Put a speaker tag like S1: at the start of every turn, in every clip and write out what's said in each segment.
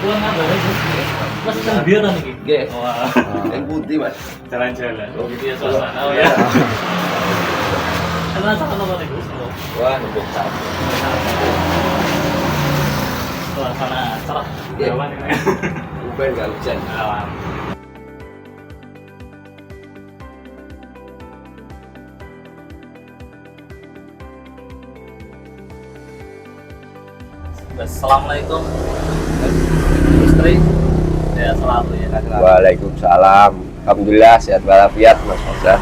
S1: Kuwi nambah Mas sambil ta niki?
S2: Nggih.
S1: Wah,
S2: Yang putih, Mas.
S1: jalan-jalan. Oh, gitu ya suasana oh ya. Karena sama apa niku?
S2: Wah, nembok satu.
S1: Suasana cerah. Jawa nih.
S2: Uben enggak hujan.
S1: Alam. Assalamualaikum. Istri. Ya selalu ya.
S2: Waalaikumsalam. Alhamdulillah sehat walafiat, Mas Faza.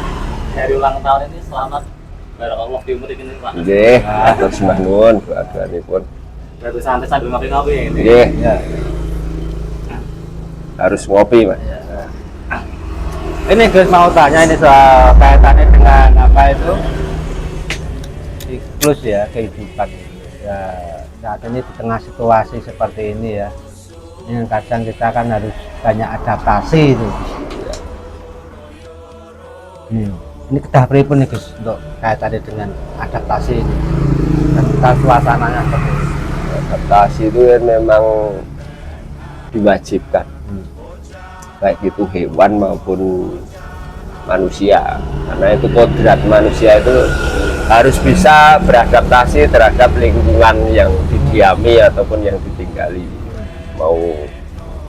S1: Hari ulang tahun ini selamat barakallah fi umri ini Pak.
S2: Nggih, atur sembah nuwun doa-doanipun.
S1: Berarti santai sambil ngopi-ngopi ini.
S2: Nggih, ya. Harus ngopi, Mas.
S3: Ini Gus mau tanya ini soal kaitannya dengan apa itu siklus ya kehidupan ya saat ini di tengah situasi seperti ini ya yang kadang kita kan harus banyak adaptasi itu. Ini kedah pripun nih Gus untuk kaitannya dengan adaptasi ini dan kita suasananya seperti ini.
S2: Adaptasi itu memang diwajibkan. Baik itu hewan maupun manusia, karena itu kodrat manusia itu harus bisa beradaptasi terhadap lingkungan yang didiami ataupun yang ditinggali. Mau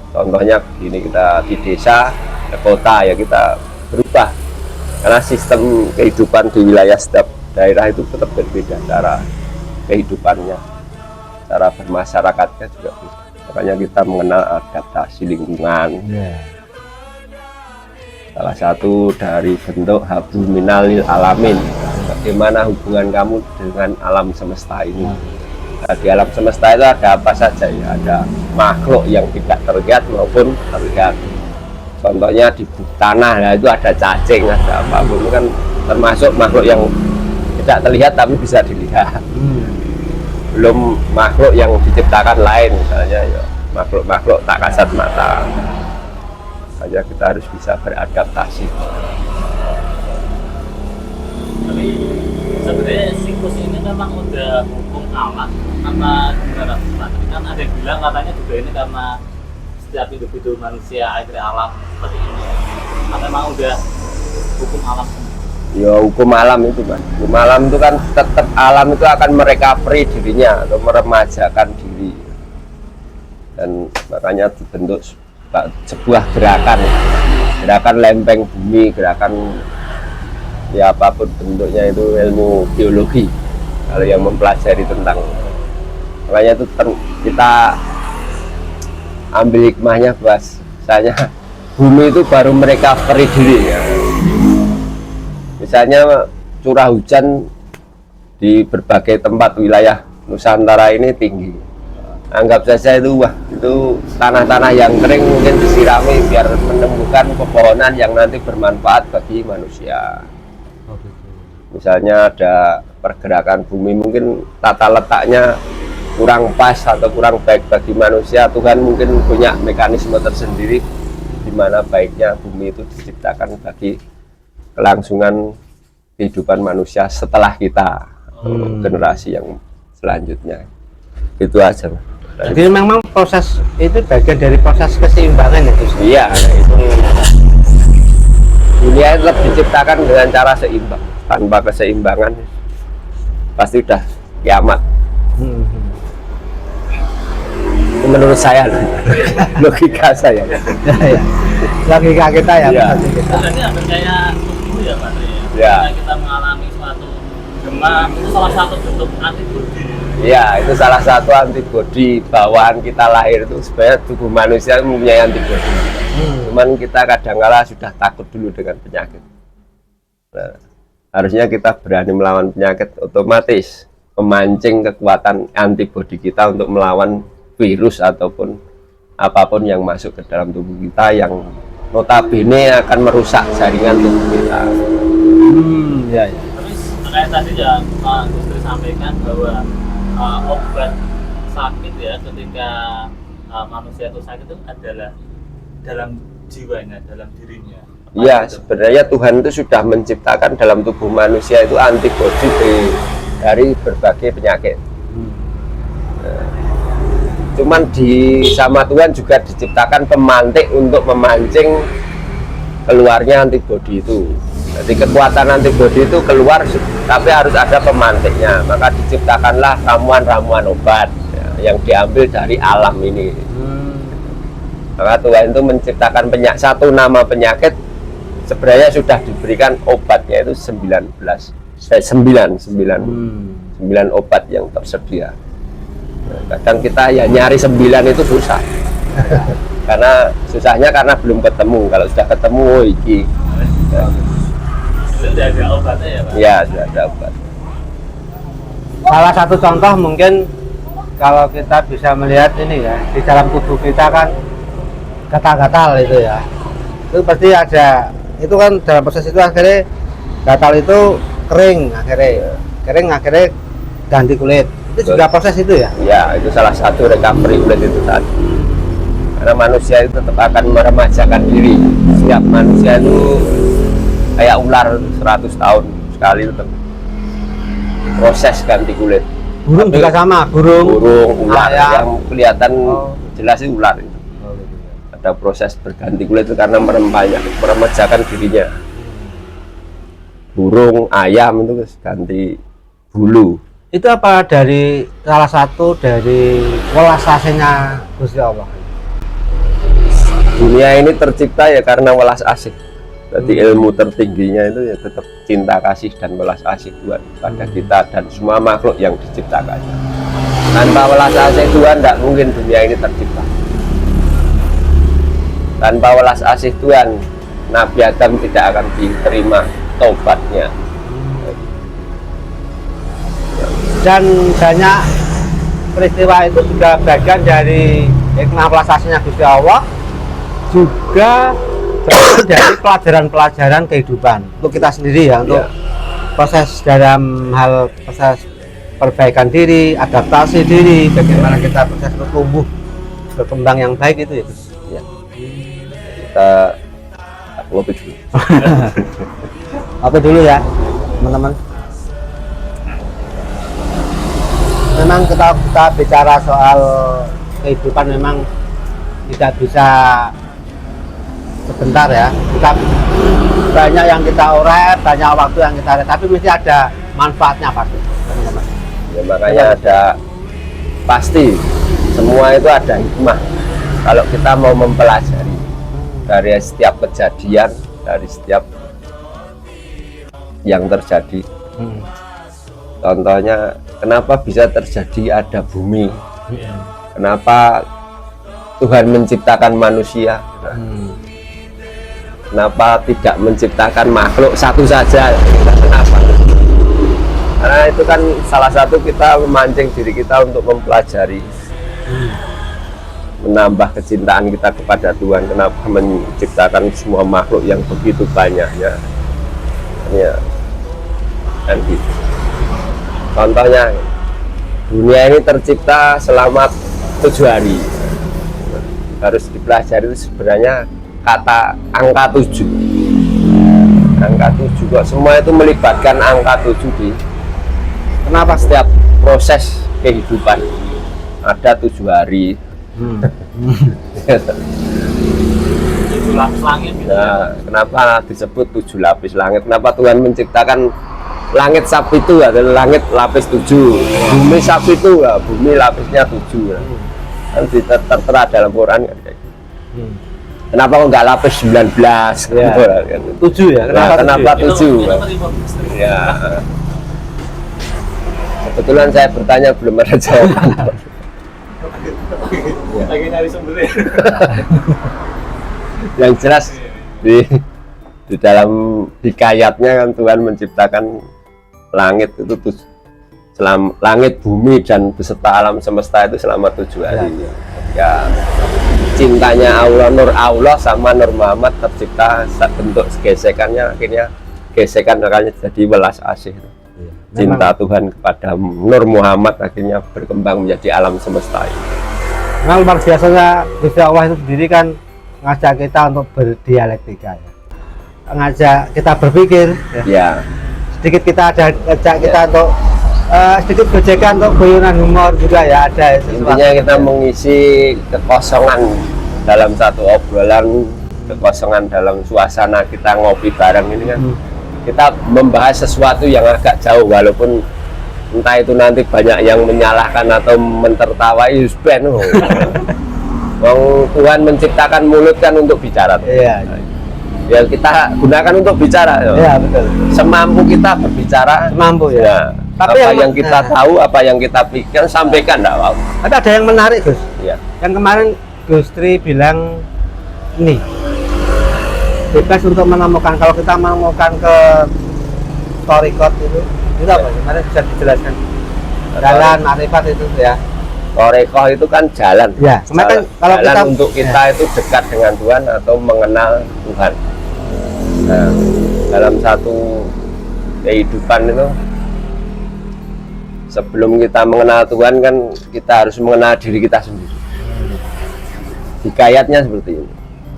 S2: contohnya gini, kita di desa ke kota ya kita berubah karena sistem kehidupan di wilayah setiap daerah itu tetap berbeda cara kehidupannya, cara bermasyarakatnya juga beda. Makanya kita mengenal adaptasi lingkungan. Salah satu dari bentuk hablu minalil alamin, bagaimana hubungan kamu dengan alam semesta ini. Nah, di alam semesta itu ada apa saja ya, ada makhluk yang tidak terlihat maupun terlihat. Contohnya di tanah, nah itu ada cacing, ada apapun, itu kan termasuk makhluk yang tidak terlihat tapi bisa dilihat. Belum makhluk yang diciptakan lain, misalnya ya makhluk-makhluk tak kasat mata. Saja kita harus bisa beradaptasi.
S1: Tapi sebenarnya siklus ini memang udah hukum alam apa gimana Pak? Kan ada yang bilang katanya juga ini karena setiap individu manusia akhirnya alam seperti ini. Apa memang udah hukum alam?
S2: Ya hukum alam itu kan. Hukum alam itu kan tetap alam itu akan merecovery dirinya atau meremajakan diri. Dan makanya dibentuk sebuah gerakan lempeng bumi, gerakan ya apapun bentuknya, itu ilmu geologi kalau yang mempelajari tentang, makanya itu kita ambil hikmahnya bahwasanya bumi itu baru merecovery diri ya. Misalnya curah hujan di berbagai tempat wilayah Nusantara ini tinggi, anggap saja itu tanah-tanah yang kering mungkin disirami biar menumbuhkan pepohonan yang nanti bermanfaat bagi manusia. Misalnya ada pergerakan bumi, mungkin tata letaknya kurang pas atau kurang baik bagi manusia, Tuhan mungkin punya mekanisme tersendiri di mana baiknya bumi itu diciptakan bagi kelangsungan kehidupan manusia setelah kita, generasi yang selanjutnya. Itu aja.
S3: Jadi memang proses itu bagian dari proses keseimbangan itu.
S2: Iya, itu dunia tetap diciptakan dengan cara seimbang. Tanpa keseimbangan pasti udah kiamat. Menurut saya, logika saya.
S3: Logika kita ya.
S2: Iya.
S1: Sebenarnya hampir kayak tubuh ya Pak.
S2: Ya.
S1: Ketika kita mengalami suatu demam itu salah satu bentuk antibodi.
S2: Iya, itu salah satu antibodi bawaan kita lahir itu sebenarnya tubuh manusia mempunyai antibodi. Cuman kita kadang-kala sudah takut dulu dengan penyakit. Nah, harusnya kita berani melawan penyakit, otomatis memancing kekuatan antibodi kita untuk melawan virus ataupun apapun yang masuk ke dalam tubuh kita yang notabene akan merusak jaringan tubuh kita.
S3: Ya.
S1: Terus kayak tadi ya Pak Gustri sampaikan bahwa obat sakit ya ketika manusia itu sakit itu adalah dalam jiwanya, dalam dirinya.
S2: Iya, sebenarnya Tuhan itu sudah menciptakan dalam tubuh manusia itu antibodi dari berbagai penyakit. Cuman sama Tuhan juga diciptakan pemantik untuk memancing keluarnya antibodi itu. Jadi kekuatan antibodi itu keluar, tapi harus ada pemantiknya. Maka diciptakanlah ramuan-ramuan obat ya, yang diambil dari alam ini. Maka Tuhan itu menciptakan satu nama penyakit, sebenarnya sudah diberikan obatnya itu 9 obat yang tersedia. Nah, kadang kita ya nyari 9 itu susah. Karena belum ketemu. Kalau sudah ketemu, oh iki.
S1: Sudah ada obatnya ya, Pak?
S2: Ya, sudah ada obat.
S3: Salah satu contoh mungkin kalau kita bisa melihat ini ya, di dalam tubuh kita kan gatal-gatal itu ya. Itu pasti ada, itu kan dalam proses itu akhirnya gatal itu kering akhirnya ganti kulit. Itu juga proses itu ya?
S2: Ya, itu salah satu recovery kulit itu tadi. Karena manusia itu tetap akan meremajakan diri. Setiap manusia itu kayak ular 100 tahun sekali tetap proses ganti kulit.
S3: Burung juga sama, burung
S2: ular
S3: ayam.
S2: yang kelihatan jelas itu ular itu. Ada proses berganti kulit itu karena meremajakan dirinya. Burung, ayam itu ganti bulu.
S3: Itu apa dari salah satu dari welas asihnya Gusti Allah?
S2: Dunia ini tercipta ya karena welas asih. Jadi ilmu tertingginya itu ya tetap cinta kasih dan welas asih Tuhan pada kita dan semua makhluk yang diciptakan. Tanpa welas asih Tuhan tidak mungkin dunia ini tercipta. Tanpa welas asih Tuhan, Nabi Adam tidak akan diterima taubatnya.
S3: Dan banyak peristiwa itu juga bagian dari hikmah welas asihnya Gusti Allah, juga bagian dari pelajaran-pelajaran kehidupan untuk kita sendiri ya, untuk proses dalam hal proses perbaikan diri, adaptasi diri, bagaimana kita proses bertumbuh berkembang yang baik itu ya.
S2: Kita ngopi dulu.
S3: Apa dulu ya teman-teman. Memang kita bicara soal kehidupan memang tidak bisa sebentar ya. Kita banyak yang kita urai, banyak waktu yang kita urai, tapi mesti ada manfaatnya pasti teman-teman.
S2: Ya, makanya ada pasti semua itu ada hikmah kalau kita mau mempelajari dari setiap kejadian, dari setiap yang terjadi. Contohnya, kenapa bisa terjadi ada bumi? Kenapa Tuhan menciptakan manusia? Kenapa tidak menciptakan makhluk satu saja? Kenapa? Karena itu kan salah satu kita memancing diri kita untuk mempelajari, menambah kecintaan kita kepada Tuhan. Kenapa menciptakan semua makhluk yang begitu banyaknya? Ya, dan gitu. Contohnya, dunia ini tercipta selama 7 hari. Harus dipelajari itu sebenarnya kata angka 7. Angka 7 kok semua itu melibatkan angka 7 di. Kenapa setiap proses kehidupan ada 7 hari?
S1: 7 lapis langit gitu.
S2: Nah, kenapa disebut 7 lapis langit? Kenapa Tuhan menciptakan langit Sabtu adalah langit lapis 7, bumi Sabtu ya, bumi lapisnya 7 ya. Kan tertera dalam Quran kan kayak gitu. Kenapa kok nggak lapis 19
S3: Ya.
S2: kan?
S3: 7 ya.
S2: Kenapa 7? Ya. Kebetulan saya bertanya belum ada jawaban.
S1: Lagi nyari sumbernya.
S2: Yang jelas di dalam hikayatnya kan Tuhan menciptakan langit itu langit, bumi dan beserta alam semesta itu selama 7 hari. Ya, cintanya Allah, nur Allah sama Nur Muhammad tercipta bentuk gesekannya, akhirnya gesekan makanya jadi welas asih. Cinta Tuhan kepada Nur Muhammad akhirnya berkembang menjadi alam semesta ini.
S3: Memang luar biasanya Gusti Allah itu sendiri kan ngajak kita untuk berdialektika ya. Ngajak kita berpikir ya.
S2: Ya,
S3: Sedikit kita ngajak kita untuk sedikit gojekan untuk guyonan humor juga ya, ada
S2: Intinya kita mengisi kekosongan dalam satu obrolan, kekosongan dalam suasana kita ngopi bareng ini kan. Kita membahas sesuatu yang agak jauh, walaupun entah itu nanti banyak yang menyalahkan atau mentertawai, ben. Tuhan menciptakan mulut kan untuk bicara.
S3: Iya.
S2: Ya kita gunakan untuk bicara.
S3: Iya, betul.
S2: Semampu kita berbicara.
S3: Semampu ya.
S2: Ya.
S3: Tapi
S2: apa
S3: yang
S2: yang kita tahu, apa yang kita pikir, sampaikan, enggak apa.
S3: Tapi ada yang menarik, Gus.
S2: Ya.
S3: Yang kemarin Gus Tri bilang ini bebas untuk menemukan, kalau kita menemukan ke Torikot itu apa? Kemarin bisa dijelaskan. Jalan Makrifat itu ya.
S2: Torekoh itu kan jalan.
S3: Ya, kemarin kalau
S2: jalan
S3: kita
S2: untuk kita itu dekat dengan Tuhan atau mengenal Tuhan. Nah, dalam satu kehidupan itu, sebelum kita mengenal Tuhan kan kita harus mengenal diri kita sendiri. Hikayatnya seperti ini.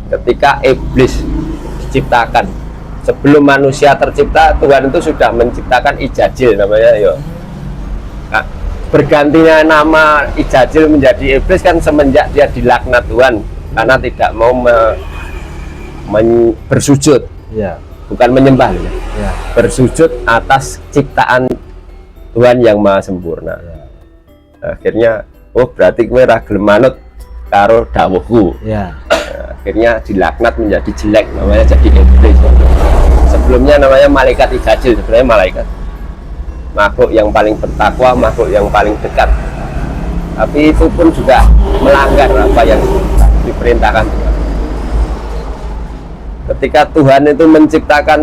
S2: Ketika iblis diciptakan, sebelum manusia tercipta, Tuhan itu sudah menciptakan Ijajil namanya, yo. Nah, bergantinya nama Ijajil menjadi iblis kan semenjak dia dilaknat Tuhan karena tidak mau bersujud,
S3: ya.
S2: Bukan menyembah,
S3: Ya.
S2: bersujud atas ciptaan Tuhan yang maha sempurna.
S3: Ya.
S2: Akhirnya, oh berarti kowe ra gelem manut karo dawuhku.
S3: Ya.
S2: Akhirnya dilaknat menjadi jelek, namanya jadi iblis. Sebelumnya namanya malaikat Ijajil, sebenarnya malaikat, makhluk yang paling bertakwa, makhluk yang paling dekat. Tapi itu pun sudah melanggar apa yang diperintahkan Tuhan. Ketika Tuhan itu menciptakan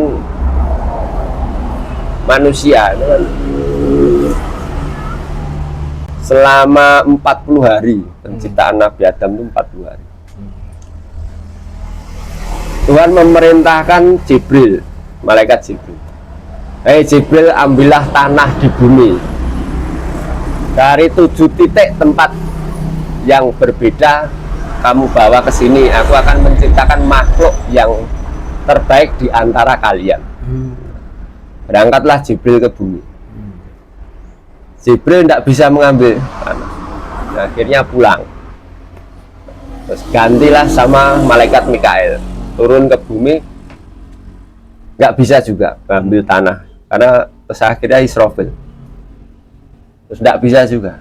S2: manusia itu kan, selama 40 hari penciptaan Nabi Adam itu 40 hari. Tuhan memerintahkan Jibril, malaikat Jibril, hei Jibril, ambillah tanah di bumi dari 7 titik tempat yang berbeda, kamu bawa ke sini, aku akan menciptakan makhluk yang terbaik di antara kalian. Berangkatlah Jibril ke bumi. Jibril tidak bisa mengambil tanah, akhirnya pulang. Terus gantilah sama malaikat Mikael, turun ke bumi, nggak bisa juga mengambil tanah karena terus akhirnya Israfil, terus nggak bisa juga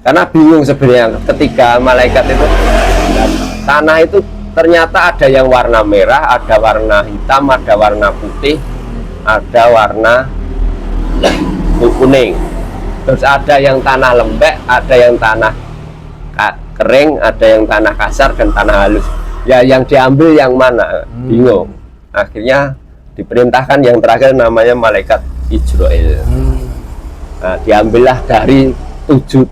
S2: karena bingung sebenarnya ketika malaikat itu, tanah itu ternyata ada yang warna merah, ada warna hitam, ada warna putih, ada warna kuning, terus ada yang tanah lembek, ada yang tanah kering, ada yang tanah kasar dan tanah halus. Ya yang diambil yang mana, bingung. Akhirnya diperintahkan yang terakhir namanya malaikat Ijrail. Nah, diambillah dari 7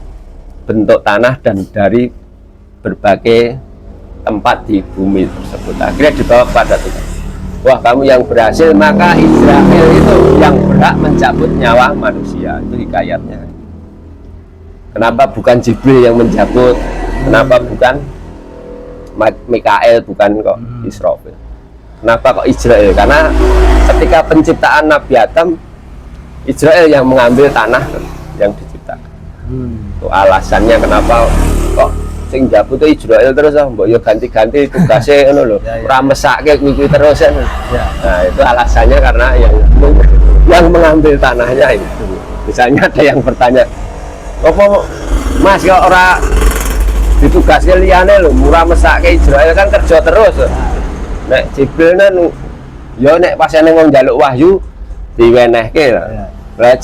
S2: bentuk tanah dan dari berbagai tempat di bumi tersebut. Akhirnya dibawa kepada Tuhan. Wah, kamu yang berhasil, maka Israel itu yang berhak mencabut nyawa manusia. Itu hikayatnya. Kenapa bukan Jibril yang mencabut? Kenapa bukan Mikael, bukan kok Israfil? Kenapa kok Ijrail? Karena ketika penciptaan Nabi Adam, Ijrail yang mengambil tanah yang diciptakan. Itu alasannya kenapa kok sing njabut itu Ijrail terus, mbok yo ganti-ganti tugasnya ngono lho. Ora mesake kuwi terus kan. Nah, itu alasannya karena yang mengambil tanahnya itu. Misalnya ada yang bertanya, "Apa Mas kok ora ditugasnya liane lho, murah mesake Ijrail kan kerja terus." Nek Jibril kan yo nek pas ene wong njaluk wahyu diwenehke lah. Lah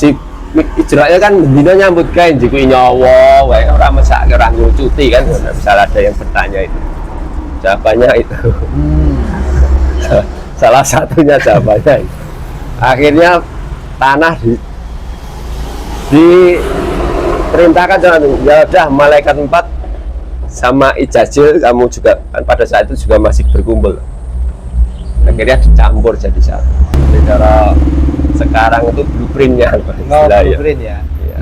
S2: Ijrail kan dina nyambut gawe njikuki nyawa wae, ora mesake, ora nggo cuti kan. Misalnya ada yang bertanya itu. Jawabannya itu. Salah satunya jawabannya itu. Akhirnya tanah diperintahkan jangan, ya udah malaikat 4 sama Ijajil kamu juga kan pada saat itu juga masih berkumpul. Akhirnya dicampur jadi satu. Secara sekarang itu blueprintnya,
S3: blueprint ya.
S2: Ya.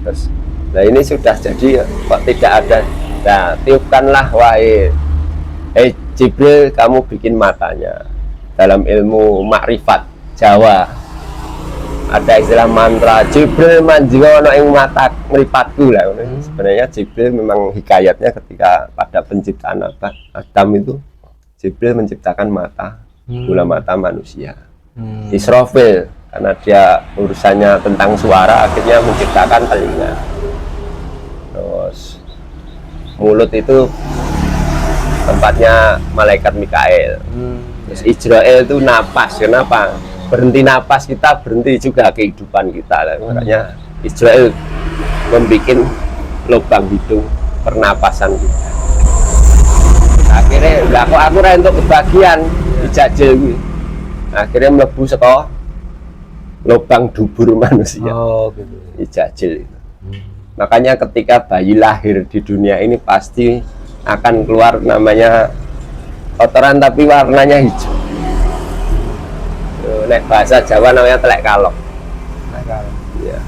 S2: Terus, nah ini sudah jadi kok tidak ada. Nah, tiupkanlah wahai Jibril, kamu bikin matanya dalam ilmu makrifat Jawa. ada istilah mantra Jibril manjingono ing mata mripatku lah. Sebenarnya Jibril memang hikayatnya ketika pada penciptaan Adam itu Jibril menciptakan mata, bola mata manusia. Israfil karena dia urusannya tentang suara akhirnya menciptakan telinga. Terus mulut itu tempatnya malaikat Mikael. Terus Israel itu napas. Kenapa? Berhenti napas kita, berhenti juga kehidupan kita. Makanya Israel membuat lubang hidung pernapasan kita. Akhirnya lah kok aku untuk kebagian dijajil gitu. Akhirnya mlebu saka lubang dubur manusia.
S3: Oh gitu.
S2: Dijajil itu. Makanya ketika bayi lahir di dunia ini pasti akan keluar namanya kotoran tapi warnanya hijau. Nek bahasa Jawa namanya telek kalok. Ya.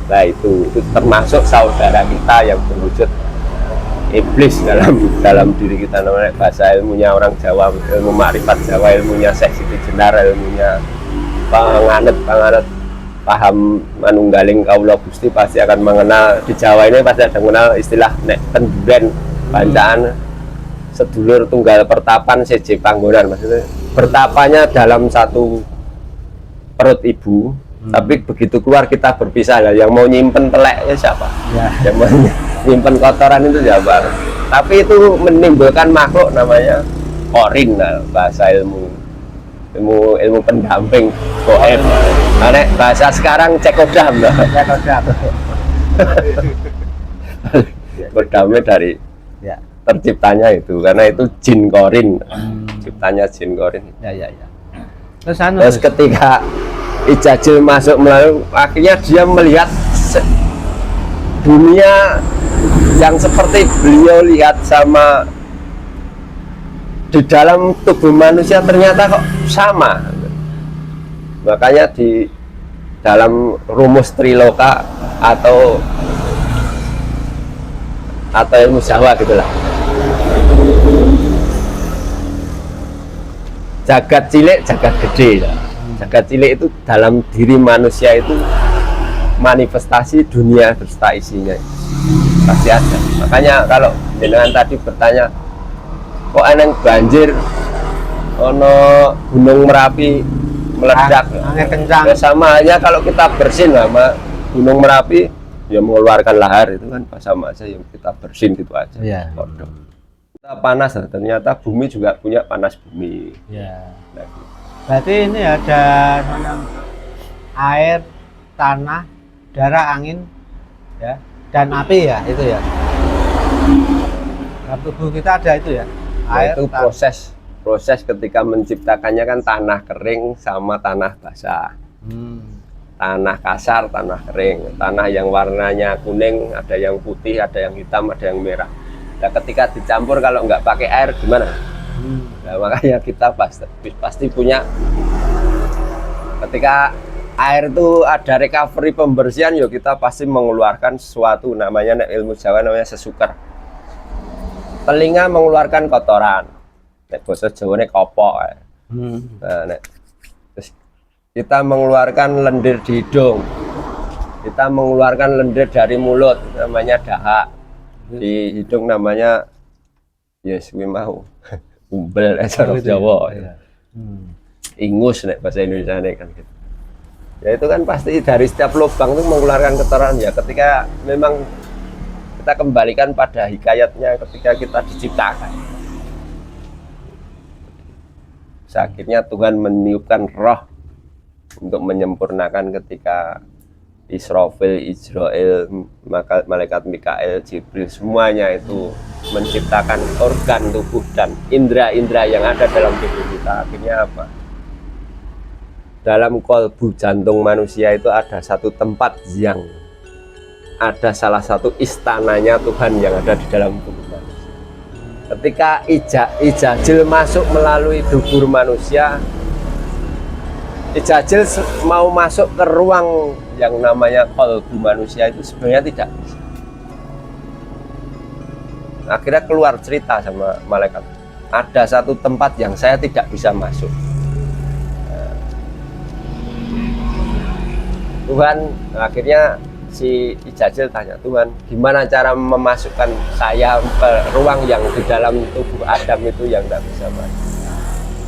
S2: Nah itu termasuk saudara kita yang berwujud iblis dalam diri kita. Namanya bahasa ilmunya orang Jawa, ilmu makrifat Jawa, ilmunya Syekh Siti Jenar, ilmunya panganet paham manunggaling kaula Gusti pasti akan mengenal. Di Jawa ini pasti ada mengenal istilah nek penduren bancaan sedulur tunggal pertapan seje panggonan, maksudnya bertapanya dalam satu perut ibu, tapi begitu keluar kita berpisah. Lah yang mau nyimpen telek ya siapa? Ya. Yang mau nyimpen kotoran itu siapa? Tapi itu menimbulkan makhluk namanya korin, nah, bahasa ilmu pendamping goib. Nah, bahasa sekarang cekodam lah.
S3: Cekodam.
S2: Berdamai dari
S3: Ya.
S2: terciptanya itu, karena itu jin korin, ciptanya jin korin.
S3: Ya.
S2: Terus ketika Ijajil masuk melalui, akhirnya dia melihat dunia yang seperti beliau lihat sama di dalam tubuh manusia ternyata kok sama. Makanya di dalam rumus Triloka atau ilmu Jawa gitulah, jagat cilik jagat gede. Jagat cilik itu dalam diri manusia itu manifestasi dunia beserta isinya pasti ada. Makanya kalau dengan tadi bertanya kok eneng banjir ono gunung Merapi meledak,
S3: angin kencang,
S2: ya sama aja kalau kita bersin sama gunung Merapi ya mengeluarkan lahar, itu kan sama aja yang kita bersin gitu aja.
S3: Ya.
S2: Kita panas, ternyata bumi juga punya panas bumi.
S3: Ya. Berarti ini ada air, tanah, darah, angin, ya, dan api ya, itu ya. Dalam tubuh kita ada itu ya. Air,
S2: itu proses ketika menciptakannya kan tanah kering sama tanah basah. Tanah kasar, tanah kering, tanah yang warnanya kuning, ada yang putih, ada yang hitam, ada yang merah. Nah, ketika dicampur kalau nggak pakai air gimana? Nah, makanya kita pasti punya, ketika air itu ada recovery pembersihan, yuk kita pasti mengeluarkan sesuatu namanya ilmu Jawa namanya sesukar. Telinga mengeluarkan kotoran, nek basa Jawane kopok. Nah, terus kita mengeluarkan lendir di hidung, kita mengeluarkan lendir dari mulut namanya dahak, di hidung namanya yes we mau umbel cara Jawa. Ingus nek bahasa Indonesia kan gitu. Ya itu kan pasti dari setiap lubang itu mengeluarkan kotoran ya. Ketika memang kita kembalikan pada hikayatnya ketika kita diciptakan. Akhirnya Tuhan meniupkan roh untuk menyempurnakan ketika Israfil, Israel, malaikat Mikael, Jibril, semuanya itu menciptakan organ tubuh dan indera-indera yang ada dalam tubuh kita. Akhirnya apa? Dalam kolbu jantung manusia itu ada satu tempat yang ada salah satu istananya Tuhan yang ada di dalam tubuh manusia. Ketika Ijajil masuk melalui dubur manusia, Ijajil mau masuk ke ruang yang namanya kolbu manusia itu sebenarnya tidak bisa. Akhirnya keluar cerita sama malaikat, ada satu tempat yang saya tidak bisa masuk. Tuhan, akhirnya si Ijazil tanya, Tuhan, gimana cara memasukkan saya ke ruang yang di dalam tubuh Adam itu yang tidak bisa masuk?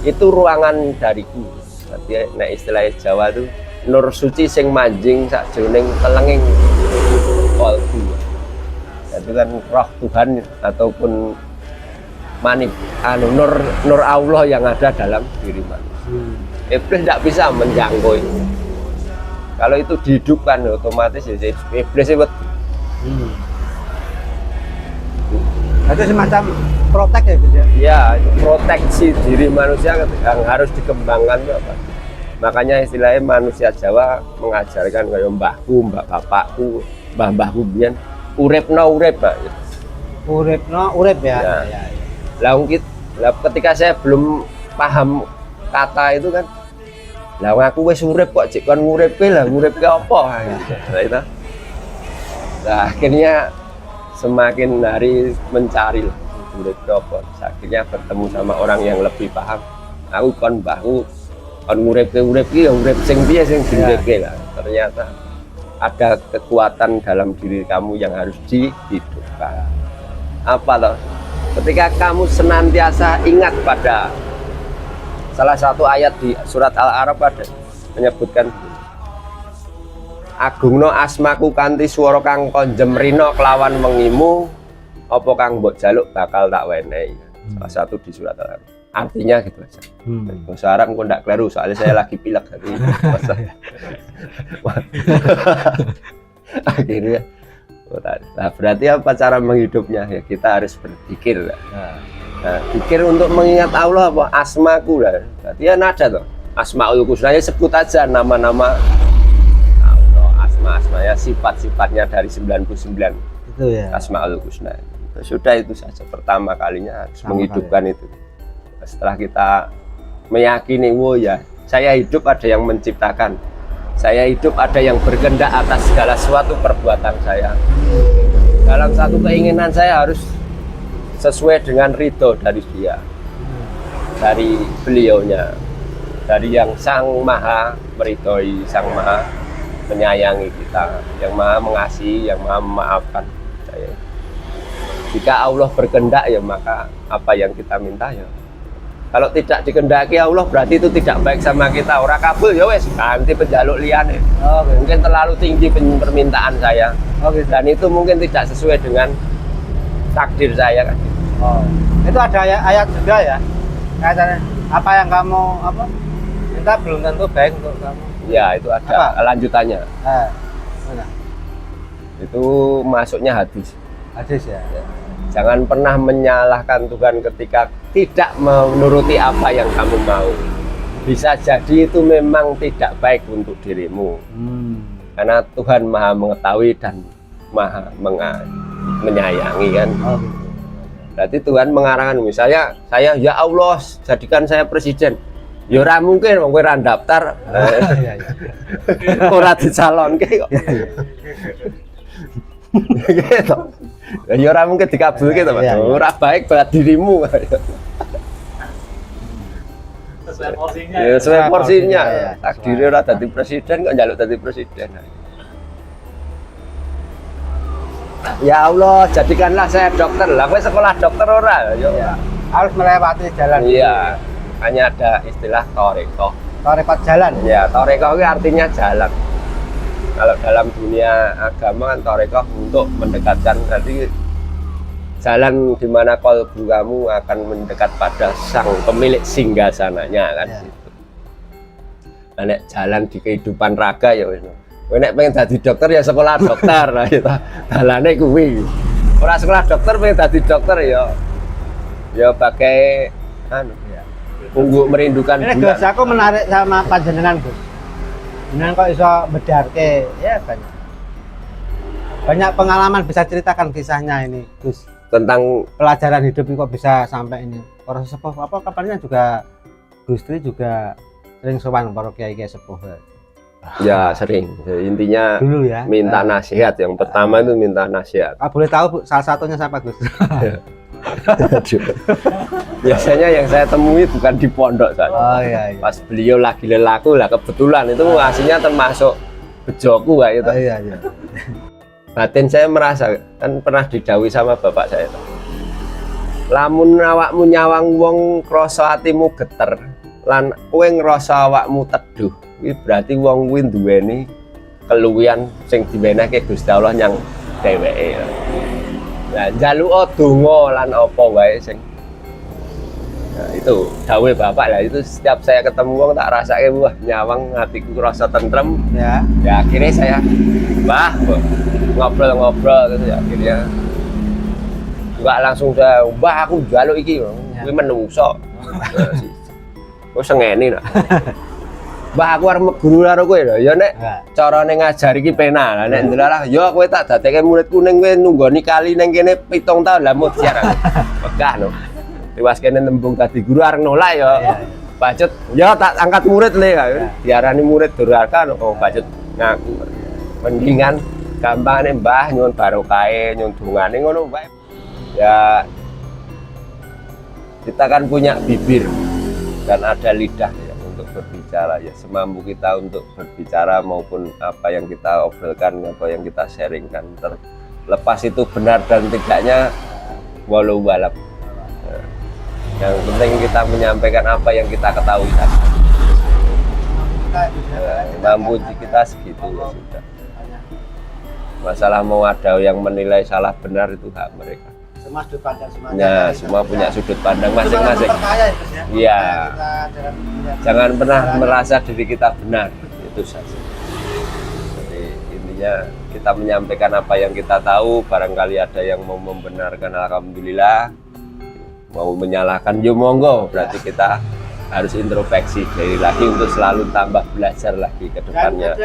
S2: Itu ruangan dariku. Berarti nah istilah Jawa itu nur suci sing manjing sakjroning telenging kolbu. Itu kan roh Tuhan ataupun nur Allah yang ada dalam diri manusia. Iblis tidak bisa menjangkau itu. Kalau itu dihidupkan otomatis ya iblis itu.
S3: Itu semacam protek ya Gus ya?
S2: Ya, proteksi diri manusia yang harus dikembangkan itu apa? Makanya istilahnya manusia Jawa mengajarkan kayak mbahku, mbak bapakku, mbah-mbahku biyen uripno urip, Pak.
S3: Uripno urip ya.
S2: Ya. Lah ketika saya belum paham kata itu kan, lah aku wis urip kok cek kon nguripe lah nguripe apa gitu. Nah, akhirnya semakin hari mencari lah urip apa. Akhirnya bertemu sama orang yang lebih paham. Aku kon mbahku kon nguripe ki ya urip sing piye sing diuripke lah. Ternyata ada kekuatan dalam diri kamu yang harus dihidupkan. Apa toh? Ketika kamu senantiasa ingat pada salah satu ayat di surat Al-A'raf ada menyebutkan agungno asmaku kanthi swara kang konjem rina kelawan mengimu apa kang mbok jaluk bakal tak wenehi. Salah satu di surat Al-A'raf. Artinya gitu aja. Bahasa Arab kok enggak keliru soalnya saya lagi pilek tadi. Akhirnya nah, berarti apa cara menghidupnya ya kita harus berpikir lah. Nah, pikir untuk mengingat Allah apa asmaku lah. Berarti ya nada toh. Asmaul Husna sebut aja nama-nama Allah, asma-asma ya sifat-sifatnya dari 99
S3: Itu ya.
S2: Asmaul Husna. Sudah itu saja pertama kalinya harus menghidupkan itu. Setelah kita meyakini, oh ya, saya hidup ada yang menciptakan. Saya hidup ada yang berkehendak atas segala suatu perbuatan saya. Dalam satu keinginan saya harus sesuai dengan ridho dari dia, dari beliaunya, dari yang sang maha meridhoi, sang maha menyayangi kita, yang maha mengasihi, yang maha memaafkan. Jika Allah berkehendak ya maka apa yang kita minta ya. Kalau tidak dikehendaki Allah berarti itu tidak baik sama kita. Orang kabul ya wes ganti penjaluk liyane. Mungkin terlalu tinggi permintaan saya. Dan itu mungkin tidak sesuai dengan takdir saya kan.
S3: Itu ada ayat juga ya. Kaitannya apa yang kamu minta belum tentu baik untuk kamu.
S2: Ya, itu ada lanjutannya.
S3: Mana?
S2: Itu masuknya hadis.
S3: Hadis ya.
S2: Jangan pernah menyalahkan Tuhan ketika tidak menuruti apa yang kamu mau. Bisa jadi itu memang tidak baik untuk dirimu. Karena Tuhan maha mengetahui dan maha menyayangi kan. Berarti Tuhan mengarahkan misalnya saya ya Allah jadikan saya presiden. Ya ora mungkin wong kowe ra daftar. Ora dicalonke kok. Gitu. Ya ora mungkin dikabulke to, Pak. Ora baik buat dirimu.
S1: Sesuai porsinya.
S2: Ya sesuai porsinya. Takdirnya ora dadi presiden kok njaluk dadi presiden. Ya Allah, jadikanlah saya dokter. Lah kowe sekolah dokter ora? Ya.
S3: Harus melewati jalan.
S2: Iya. Hanya ada istilah toreko.
S3: Torekot jalan.
S2: Ya, toreko itu artinya jalan. Kalau dalam dunia agama kan toreko untuk mendekatkan nanti jalan di mana kalbu kamu akan mendekat pada sang pemilik singgasananya kan gitu. Nah, nek jalan di kehidupan raga ya wis. Nek pengen jadi dokter ya sekolah dokter lah gitu. Dalane kuwi. Ora sekolah dokter pengen jadi dokter ya pakai ungguk merindukan
S3: ini Gus, aku menarik sama panjenengan Gus. Jenengan kok iso bedarke ya banyak pengalaman, bisa ceritakan kisahnya ini Gus
S2: tentang
S3: pelajaran hidup ini kok bisa sampai ini. Para sepuh apa kabarnya juga Gusti juga sering sowan para kiai-kiai sepuh.
S2: ya sering intinya
S3: Dulu ya
S2: minta nasihat. Yang pertama itu minta nasihat.
S3: Boleh tahu Bu, salah satunya siapa Gus?
S2: Biasanya yang saya temui bukan di pondok saja.
S3: Iya.
S2: Pas beliau lagi lelaku lah kebetulan itu aslinya termasuk bejoku kayak itu.
S3: Iya, iya.
S2: Batin saya merasa, kan pernah didhawuhi sama bapak saya, lamun awakmu nyawang wong krasa atimu geter lan kowe ngrasa awakmu teduh, kuwi berarti wong kuwi duweni keluwihan sing diwenehke Gusti Allah nyang dheweke. Nah, njaluk donga lan apa wae sing, nah, itu dawuhe bapak lah. Itu setiap saya ketemu wong tak rasake wah nyawang hatiku rasa tentrem.
S3: Ya.
S2: Ya akhirnya saya ngobrol-ngobrol gitu ya, akhirnya enggak langsung saya mbah aku njaluk iki kuwi menungso. Kok sengeni nak. Mbah aku arep guru karo kowe lho. Ya nek carane ngajar iki penak. Lah nek ndelalah ya kowe tak dadekke murid kuning kowe nunggoni kali ning kene 7 tahun lah mutiar. Megah no. Tiwas kene nembung tadi guru arep nolak ya. Bacet ya tak angkat murid le diarani murid durhaka kok bacet ngaku. Mendingan gampangane mbah nyuwun barokahe nyuwun dungane ngono wae. Ya kita kan punya bibir dan ada lidah ya untuk berbicara, ya semampu kita untuk berbicara maupun apa yang kita obrolkan, apa yang kita sharingkan. Terlepas itu benar dan tidaknya walau balap. Yang penting kita menyampaikan apa yang kita ketahui saja. Mampu kita segitu ya sudah. Masalah mau ada yang menilai salah benar itu hak mereka.
S3: Semua sudut pandang semuanya.
S2: Nah, semua punya sudut pandang masing-masing. Iya. Jangan pernah merasa diri kita benar, itu saja. Jadi intinya kita menyampaikan apa yang kita tahu. Barangkali ada yang mau membenarkan, alhamdulillah. Mau menyalahkan, yo monggo. Berarti kita harus introspeksi diri lagi untuk selalu tambah belajar lagi ke depannya.